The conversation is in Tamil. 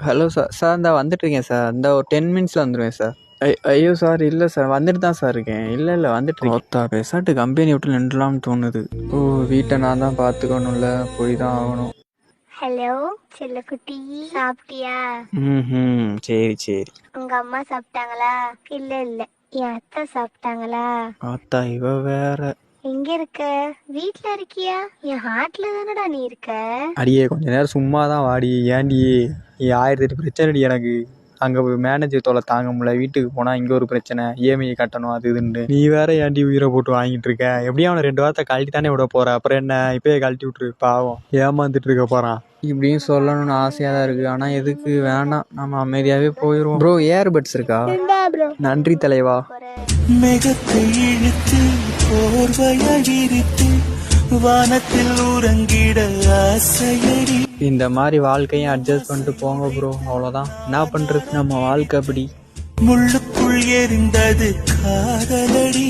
ஹலோ சார் சார் இந்த வந்துட்டுருக்கேன் சார் இந்த ஒரு 10 மினிட்ஸில் வந்துடுவேன் சார். ஐயோ சார் இல்லை சார் வந்துட்டு தான் சார் இருக்கேன். இல்லை வந்துட்டு ஒத்தா பேசாட்டு கம்பெனி விட்டு நின்றுலாம்னு தோணுது. ஓ வீட்டை நான் தான் பார்த்துக்கணும்ல, போய் தான் ஆகணும். ஹலோ செல்லக்குட்டி, சாப்பிட்டியா? சரி சரி. உங்க அம்மா சாப்பிட்டாங்களா? இல்ல என் அத்தை சாப்பிட்டாங்களா? ஆத்தா இவ வேற. எங்க இருக்க? வீட்ல இருக்கியா? என் ஹார்ட்ல தானடா நீ இருக்க. அடியே கொஞ்ச நேரம் சும்மா தான் வாடி. ஏன்டி 1008 பிரச்சனைடி எனக்கு. அங்கே மேனேஜர் தொலை தாங்க முடியல. வீட்டுக்கு போனால் இங்கே ஒரு பிரச்சனை, இஎம்ஐ கட்டணும் அது இதுன்னு. நீ வேற ஏன்டி உயிரை போட்டு வாங்கிட்டு இருக்க? எப்படியும் அவனை 2 வாரத்தை கழட்டி தானே விட போற. அப்புறம் என்ன, இப்பயே கழட்டி விட்டுரு. பாவம் ஏமாந்துட்டு இருக்க போறான். இப்படின்னு சொல்லணும்னு ஆசையாக தான் இருக்குது. ஆனால் எதுக்கு வேணாம், நம்ம அமைதியாகவே போயிடுவோம். ப்ரோ ஏர்பட்ஸ் இருக்கா? நன்றி தலைவா. மேகத்தை இழுத்து போர்வையடித்து வானத்தில் உறங்கிட ஆசையடி. இந்த மாதிரி வாழ்க்கையும் அட்ஜஸ்ட் பண்ணிட்டு போங்க ப்ரோ, அவ்வளோதான். என்ன பண்ணுறது, நம்ம வாழ்க்கை அப்படி. முள்ளுக்குள் எரிந்தது காதலடி.